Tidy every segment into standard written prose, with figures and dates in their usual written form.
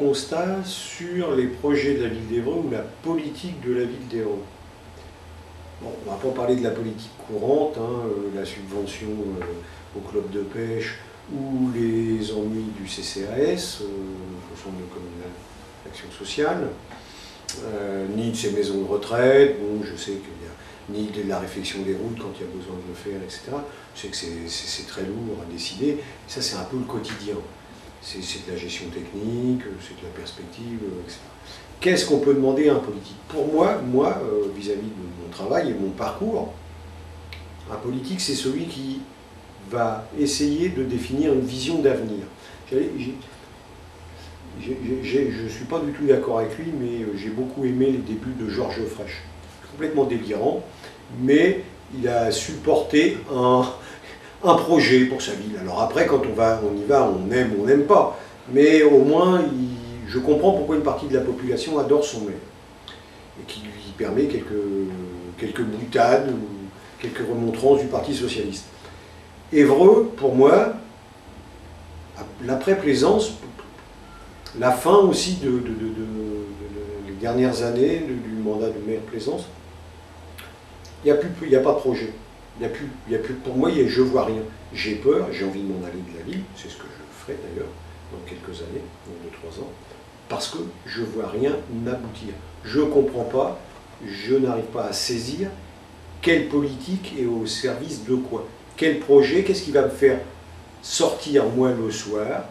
constat sur les projets de la ville d'Évreux ou la politique de la ville d'Évreux. Bon, on ne va pas parler de la politique courante, hein, la subvention au club de pêche ou les ennuis du CCAS, au Centre communal d'action sociale, ni de ces maisons de retraite. Bon, je sais qu'il y a ni de la réfection des routes quand il y a besoin de le faire, etc. Je sais que c'est très lourd à décider. Ça, c'est un peu le quotidien. C'est de la gestion technique, c'est de la perspective, etc. Qu'est-ce qu'on peut demander à un politique? Pour moi, vis-à-vis de mon travail et mon parcours, un politique, c'est celui qui va essayer de définir une vision d'avenir. Je ne suis pas du tout d'accord avec lui, mais j'ai beaucoup aimé les débuts de Georges Frêche. Complètement délirant, mais il a supporté un projet pour sa ville. Alors après, quand on y va, on aime ou on n'aime pas. Mais au moins, je comprends pourquoi une partie de la population adore son maire. Et qui lui permet quelques boutades ou quelques remontrances du Parti socialiste. Évreux, pour moi, l'après-Plaisance, la fin aussi les dernières années du mandat de maire Plaisance, il n'y a pas de projet. Pour moi, je ne vois rien. J'ai peur, j'ai envie de m'en aller de la ville, c'est ce que je ferai d'ailleurs dans quelques années, dans 2-3 ans, parce que je ne vois rien aboutir. Je ne comprends pas, je n'arrive pas à saisir quelle politique est au service de quoi. Quel projet, qu'est-ce qui va me faire sortir moi le soir?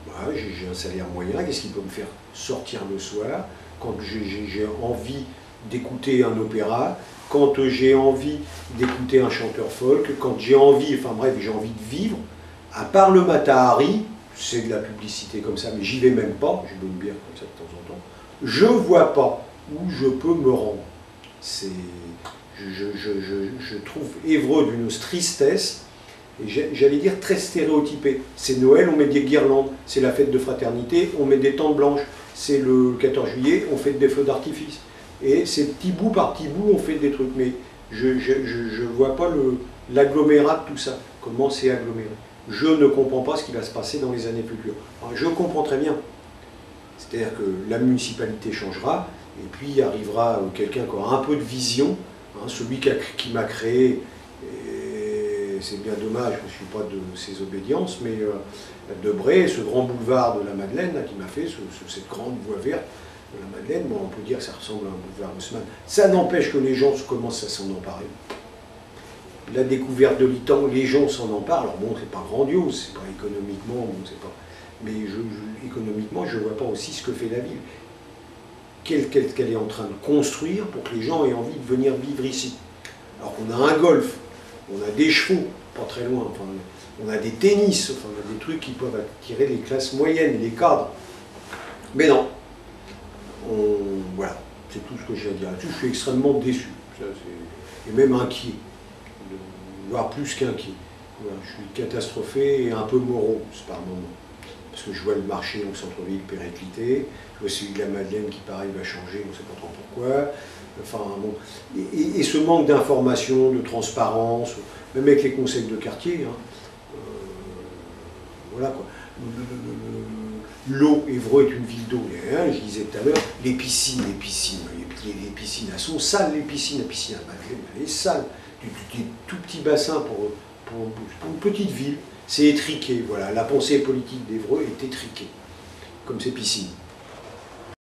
Voilà, j'ai un salaire moyen, qu'est-ce qui peut me faire sortir le soir quand j'ai envie d'écouter un opéra, quand j'ai envie d'écouter un chanteur folk, quand j'ai envie, enfin bref, j'ai envie de vivre, à part le Matahari, c'est de la publicité comme ça, mais j'y vais même pas, je bois une bière comme ça de temps en temps, je vois pas où je peux me rendre. Je trouve Évreux d'une tristesse, et j'allais dire très stéréotypé. C'est Noël, on met des guirlandes, c'est la fête de fraternité, on met des tentes blanches, c'est le 14 juillet, on fait des feux d'artifice. Et c'est petit bout par petit bout, on fait des trucs, mais je ne vois pas l'agglomérat de tout ça, comment c'est aggloméré. Je ne comprends pas ce qui va se passer dans les années futures. Alors, je comprends très bien, c'est-à-dire que la municipalité changera, et puis arrivera quelqu'un qui aura un peu de vision, hein, celui qui m'a créé, c'est bien dommage, je ne suis pas de ses obédiences, mais Debré, ce grand boulevard de la Madeleine, là, qui m'a fait cette grande voie verte, de la Madeleine, bon, on peut dire que ça ressemble à un boulevard Haussmann. Ça n'empêche que les gens commencent à s'en emparer. La découverte de l'Itan, les gens s'en emparent. Alors bon, c'est pas grandiose, c'est pas économiquement, bon, c'est pas. Mais économiquement, je ne vois pas aussi ce que fait la ville. Qu'elle est en train de construire pour que les gens aient envie de venir vivre ici. Alors qu'on a un golf, on a des chevaux, pas très loin, enfin, on a des tennis, enfin, on a des trucs qui peuvent attirer les classes moyennes, les cadres. Mais non. Voilà, c'est tout ce que j'ai à dire là-dessus. Je suis extrêmement déçu, et même inquiet, voire plus qu'inquiet. Voilà, je suis catastrophé et un peu morose par moment. Parce que je vois le marché au centre-ville périclité, je vois celui de la Madeleine qui pareil va changer, on ne sait pas trop pourquoi. Enfin, bon. Et ce manque d'information, de transparence, même avec les conseils de quartier, hein, voilà quoi. L'eau, Évreux est une ville d'eau, hein, je disais tout à l'heure, les piscines, elles sont sales, la piscine à Madeleine, elle est sale, des tout petits bassins pour une petite ville, c'est étriqué, voilà, la pensée politique d'Évreux est étriquée, comme ces piscines.